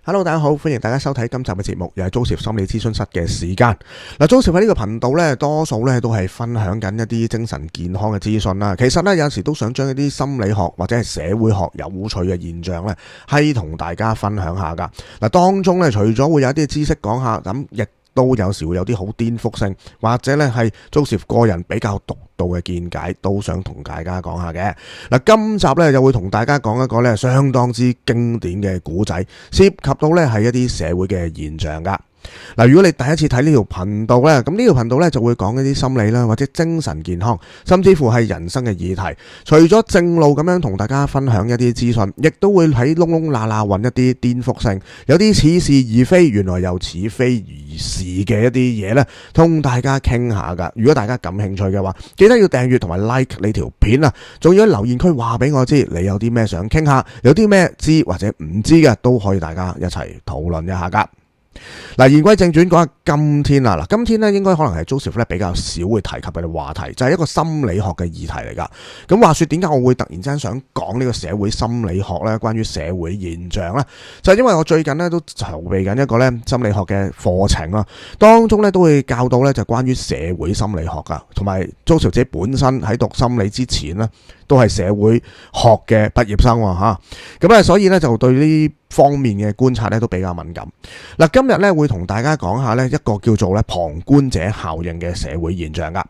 Hello， 大家好，歡迎大家收睇今集嘅節目，又係 Joseph 心理諮詢室嘅時間。Joseph 喺呢個頻道呢，多數呢都係分享緊一啲精神健康嘅資訊啦。其實呢，有陣時都想將一啲心理學或者係社會學有趣嘅現象呢，係同大家分享下噶。當中呢，除咗會有一啲知識講下，咁亦都有時會有啲好顛覆性，或者呢係 Joseph 個人比較獨到嘅見解，都想同大家講下嘅。今集呢又會同大家講一個呢相當之經典嘅古仔，涉及到呢係一啲社會嘅現象噶。如果你第一次睇呢條頻道呢，咁呢條頻道呢就會講一啲心理啦，或者精神健康，甚至乎係人生嘅議題。除咗正路咁樣同大家分享一啲資訊，亦都會喺窿窿罅罅揾一啲顛覆性，有啲似是而非，原來又似非而是嘅一啲嘢呢，同大家傾下噶。如果大家感興趣嘅話，記得要訂閱同埋 like 呢條片啊，仲要喺留言區話俾我知你有啲咩想傾下，有啲咩知或者唔知嘅，都可以大家一齊討論一下噶。言歸正傳，講下今天啦。今天咧應該可能係 Joseph 咧比較少會提及嘅話題，就係一個心理學嘅議題嚟噶。咁話說點解我會突然之間想講呢個社會心理學咧？關於社會現象咧，就係因為我最近咧都籌備緊一個咧心理學嘅課程啦，當中咧都會教到咧就關於社會心理學噶，同埋 Joseph 自己本身喺讀心理之前咧都係社會學嘅畢業生吓，咁所以咧就對呢方面嘅觀察咧都比較敏感。今日咧會同大家講下咧一個叫做咧旁觀者效應嘅社會現象噶。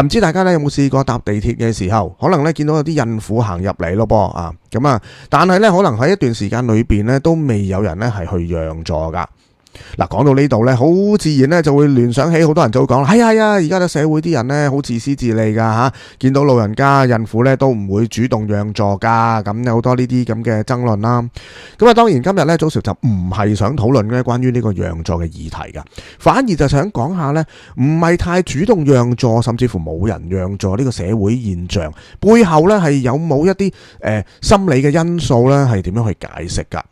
唔知大家咧有冇試過搭地鐵嘅時候，可能咧見到有啲孕婦行入嚟咯噃啊，但係咧可能喺一段時間裏邊咧都未有人咧係去讓座噶。講到呢度咧，好自然咧就會聯想起好多人就會講，係啊，而家嘅社會啲人咧好自私自利噶吓，見到老人家、孕婦咧都唔會主動讓座噶，咁有好多呢啲咁嘅爭論啦。當然今日咧Joseph就唔係想討論咧關於呢個讓座嘅議題噶，反而就想講下咧唔係太主動讓座，甚至乎冇人讓座呢個社會現象背後咧係有冇一啲心理嘅因素咧係點樣去解釋噶？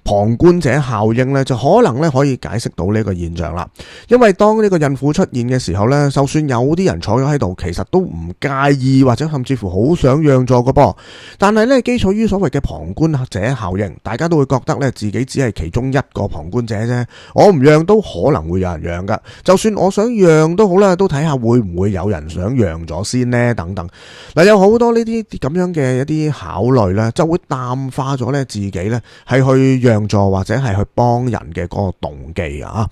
旁觀者效應咧就可能咧可以解釋到呢個現象啦，因為當呢個孕婦出現嘅時候咧，就算有啲人坐咗喺度，其實都唔介意或者甚至乎好想讓座嘅噃。但係咧基礎於所謂嘅旁觀者效應，大家都會覺得咧自己只係其中一個旁觀者啫，我唔讓都可能會有人讓噶，就算我想讓都好啦，都睇下會唔會有人想讓咗先呢？等等。有好多呢啲咁樣嘅一啲考慮咧，就會淡化咗咧自己咧係去讓座或者係去幫人嘅嗰個動機啊。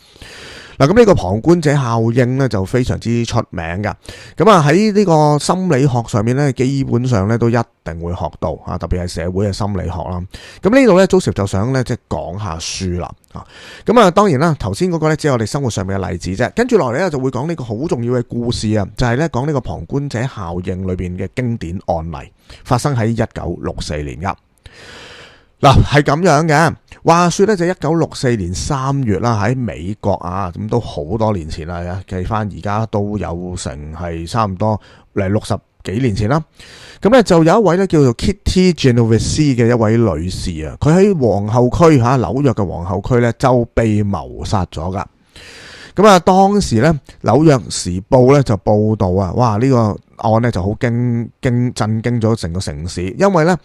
咁呢個旁觀者效應咧就非常之出名噶。喺呢個心理學上面咧，基本上咧都一定會學到啊，特別係社會嘅心理學啦。咁呢度咧Joseph就想咧即係講下書啦。當然啦，頭先嗰個咧只係我哋生活上面嘅例子啫。跟住落嚟咧就會講呢個好重要嘅故事啊，就係咧講呢個旁觀者效應裏邊嘅經典案例，發生喺1964年噶。係咁樣嘅，話說咧就1964年3月啦，喺美國啊，咁都好多年前啦，計翻而家都有成係差唔多60幾年前啦。咁咧就有一位咧叫做 Kitty Genovese 嘅一位女士啊，佢喺皇後區紐約嘅皇後區咧就被謀殺咗噶。當時咧紐約時報咧就報道啊，哇呢個案咧就好震驚咗成個城市，因為咧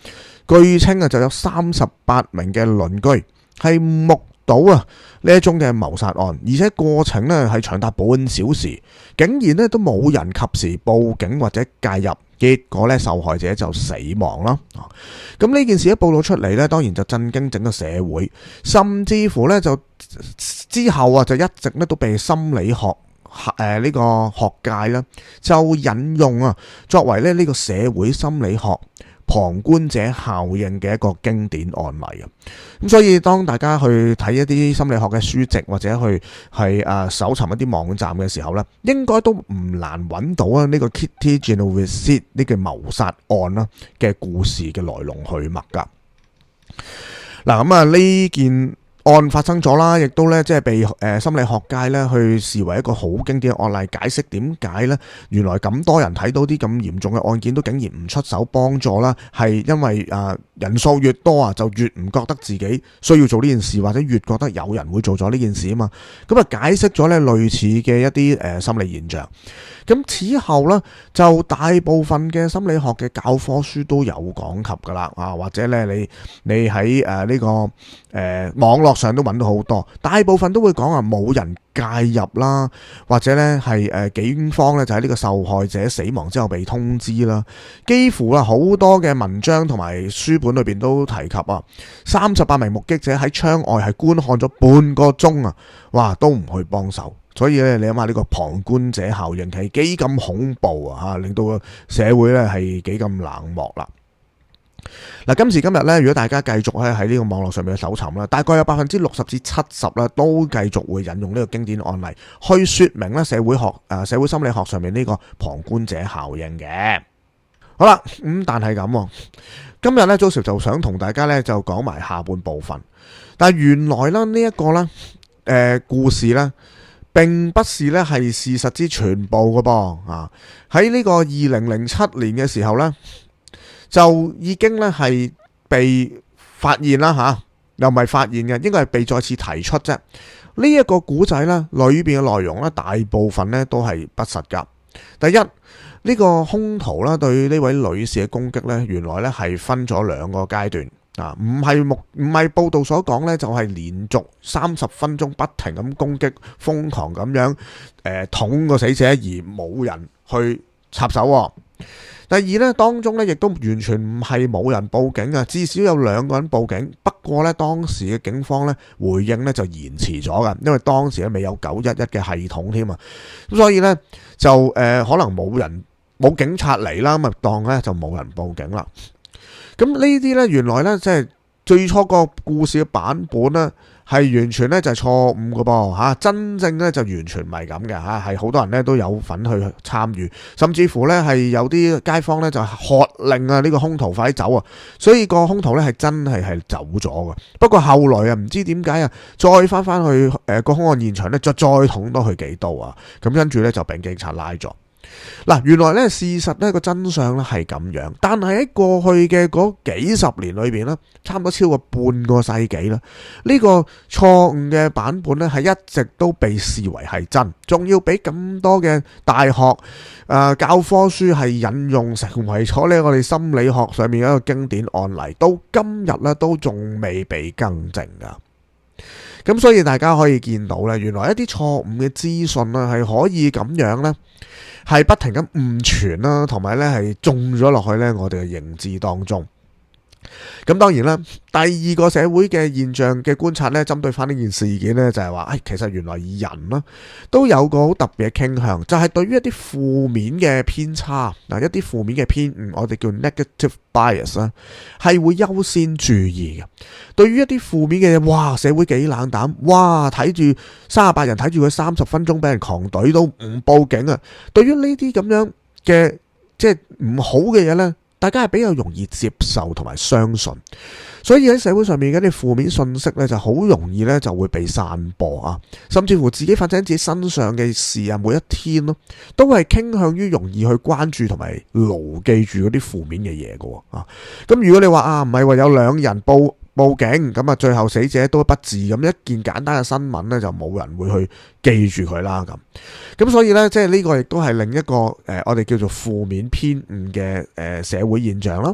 據稱啊就有38名嘅鄰居係目睹啊呢一宗嘅謀殺案，而且過程咧係長達半小時，竟然咧都冇人及時報警或者介入，結果咧受害者就死亡啦。咁呢件事一報道出嚟咧，當然就震驚整個社會，甚至乎咧就之後啊就一直咧都被心理學呢個學界咧就引用啊作為咧呢個社會心理學旁觀者效應嘅一個經典案例啊。咁所以當大家去睇一啲心理學嘅書籍或者去搜尋一啲網站嘅時候咧，應該都唔難揾到啊呢個 Kitty Genovese 呢個謀殺案啦嘅故事嘅來龍去脈噶。呢件案發生咗啦，亦都咧即係被心理學界咧去視為一個好經典嘅案例，解釋點解咧原來咁多人睇到啲咁嚴重嘅案件都竟然唔出手幫助啦，係因為人數越多啊，就越唔覺得自己需要做呢件事，或者越覺得有人會做咗呢件事啊嘛。咁啊解釋咗咧類似嘅一啲心理現象。咁此後咧就大部分嘅心理學嘅教科書都有講及噶啦，或者咧你喺呢個網絡上都揾到好多，大部分都會講冇人介入啦，或者咧係警方咧就喺呢個受害者死亡之後被通知啦。幾乎好多嘅文章同埋書本裏邊都提及38名目擊者喺窗外係觀看咗半個鐘啊，哇都唔去幫手。所以咧，你諗下呢個旁觀者效應係幾咁恐怖啊！令到個社會咧係幾咁冷漠啦。嗱，今時今日咧，如果大家繼續喺呢個網絡上面嘅搜尋啦，大概有60%至70%咧都繼續會引用呢個經典案例去說明咧社會心理學上面呢個旁觀者效應嘅。好啦，但係咁，今日咧 Joseph 就想同大家咧就講埋下半部分。但係原來咧呢一個咧故事咧，並不是咧係事實之全部嘅噃啊！喺呢個2007年嘅時候咧，就已經咧係被發現啦吓，又唔係發現嘅，應該係被再次提出啫。呢一個古仔咧裏邊嘅內容咧，大部分咧都係不實噶。第一，呢個兇徒啦對呢位女士嘅攻擊咧，原來咧係分咗2個階段。唔係報道所講咧，就係連續30分鐘不停咁攻擊，瘋狂咁樣捅個死者而冇人去插手。第二咧，當中咧亦都完全唔係冇人報警啊，至少有2個人報警。不過咧，當時嘅警方咧回應咧就延遲咗噶，因為當時咧未有911嘅系統添啊，咁所以咧就可能冇警察嚟啦，咁啊當咧就冇人報警啦。咁呢啲咧，原來咧即係最初個故事嘅版本咧，係完全咧就係錯誤嘅噃嚇，真正咧就完全唔係咁嘅嚇，係好多人咧都有份去參與，甚至乎咧係有啲街坊咧就喝令呢個兇徒快啲走啊，所以個兇徒咧係真係走咗嘅。不過後來唔知點解再翻去個兇案現場咧，再捅多佢幾刀啊，咁跟住咧就俾警察拉咗。嗱，原來咧事實咧個真相咧係咁樣，但係喺過去嘅嗰幾十年裏邊咧，差唔多超過半個世紀啦，呢個錯誤嘅版本咧係一直都被視為係真，仲要俾咁多嘅大學教科書係引用成為咗咧我哋心理學上面一個經典案例，到今日咧都仲未被更正噶。咁所以大家可以見到咧，原來一啲錯誤嘅資訊咧係可以咁樣咧，係不停咁誤傳啦，同埋咧係種咗落去咧我哋嘅認知當中。咁當然啦，第二個社會嘅現象嘅觀察咧，針對翻呢件事件咧，就係話，其實原來人啦都有個好特別嘅傾向，就係對於一啲負面嘅偏差嗱，一啲負面嘅偏誤，我哋叫 negative bias 啦，係會優先注意嘅。對於一啲負面嘅嘢，哇，社會幾冷淡，哇，睇住38人睇住佢30分鐘俾人狂懟都唔報警啊！對於呢啲咁樣嘅即係唔好嘅嘢咧，大家係比較容易接受同埋相信，所以喺社會上面嗰啲負面信息咧，就好容易咧就會被散播啊，甚至乎自己發生自己身上嘅事啊，每一天咯，都係傾向於容易去關注同埋牢記住嗰啲負面嘅嘢㗎啊。咁如果你話唔係話有2人報警，咁啊最後死者都不治，咁一件簡單嘅新聞咧就冇人會去記住佢啦咁所以咧即係呢個亦都係另一個我哋叫做負面偏誤嘅社會現象啦。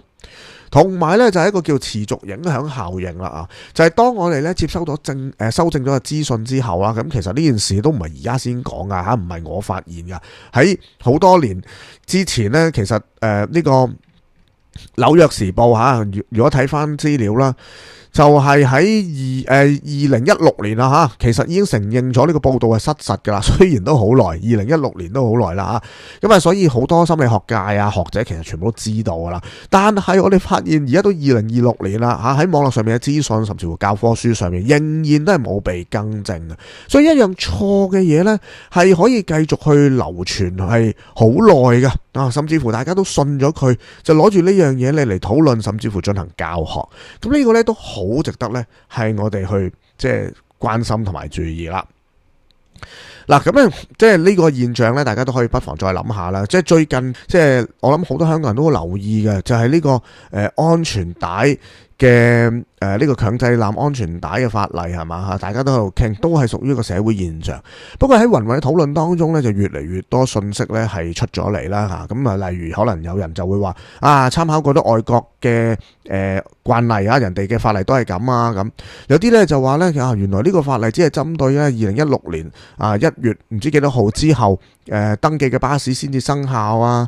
同埋咧就係一個叫持續影響效應啦啊，就係當我哋咧接收到修正咗個資訊之後啦，咁其實呢件事都唔係而家先講噶吓，唔係我發現噶，喺好多年之前咧，其實呢個紐約時報吓，如果睇翻資料啦，就係喺2016年啦吓，其實已經承認咗呢個報道係失實噶啦，雖然都好耐，2016年都好耐啦吓，咁所以好多心理學界學者其實全部都知道噶啦，但係我哋發現而家都2026年啦吓，喺網絡上面嘅資訊甚至乎教科書上面仍然都係冇被更正嘅，所以一樣錯嘅嘢呢係可以繼續去流傳係好耐噶啊，甚至乎大家都信咗佢，就攞住呢樣嘢嚟討論，甚至乎進行教學，咁呢個呢都好值得呢係我哋去即係關心同埋注意啦。嗱，咁咧，即係呢個現象咧，大家都可以不妨再諗下啦。即係最近，即係我諗好多香港人都會留意嘅，就係呢個安全帶嘅呢個強制攬安全帶嘅法例係嘛嚇，大家都喺度傾，都係屬於一個社會現象。不過喺芸芸嘅討論當中咧，就越嚟越多信息咧係出咗嚟啦嚇。咁啊，例如可能有人就會話參考過啲外國嘅慣例啊，人哋嘅法例都係咁啊咁。有啲咧就話咧原來呢個法例只係針對咧2016年1月唔知幾多號之後登記嘅巴士先至生效啊。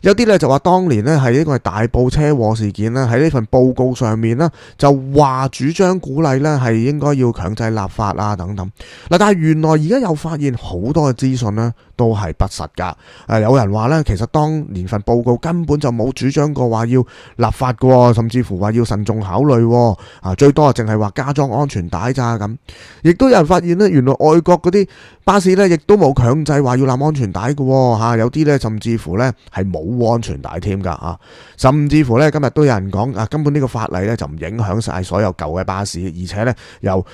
有啲咧就話當年咧係呢個係大埔車禍事件啦，喺呢份報告上面啦就話主張鼓勵咧係應該要強制立法啊等等。嗱，但係原來而家又發現好多嘅資訊咧都係不實噶。有人話咧其實當年份報告根本就冇主張過話要立法嘅，甚至乎話要慎重考慮。最多淨係話加裝安全帶咋咁。亦都有人發現咧，原來外國嗰啲巴士咧亦都冇強制話要攬安全帶嘅嚇，有啲咧甚至乎咧係冇安全帶添㗎嚇，甚至乎咧今日都有人講根本呢個法例咧就唔影響晒所有舊嘅巴士，而且咧由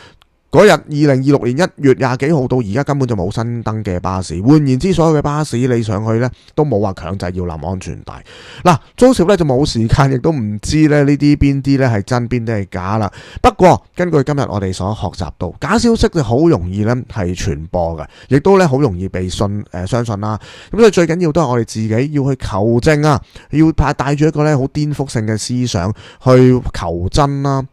嗰日2026年1月20幾號到而家根本就冇新登嘅巴士。換言之，所有嘅巴士你上去咧都冇話強制要攬安全帶。嗱，租少咧就冇時間，亦都唔知咧呢啲邊啲咧係真邊啲係假啦。不過根據今日我哋所學習到，假消息就好容易咧係傳播嘅，亦都咧好容易被相信啦。咁所以最緊要都係我哋自己要去求證啊，要帶住一個咧好顛覆性嘅思想去求真啦。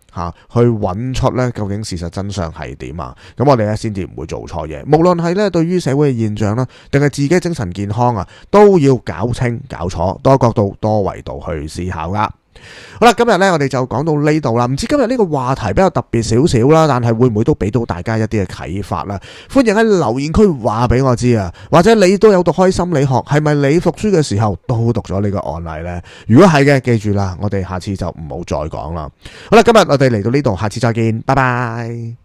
去揾出咧究竟事實真相係點啊？咁我哋咧先至唔會做錯嘢。無論係咧對於社會嘅現象啦，定係自己精神健康啊，都要搞清搞楚，多角度多維度去思考噶。好啦，今日咧我哋就講到呢度啦。唔知今日呢個話題比較特別少少啦，但係會唔會都俾到大家一啲嘅啟發啦？歡迎喺留言區話俾我知啊，或者你都有讀開心理學，係咪你讀書嘅時候都讀咗呢個案例呢？如果係嘅，記住啦，我哋下次就唔好再講啦。好啦，今日我哋嚟到呢度，下次再見，拜拜。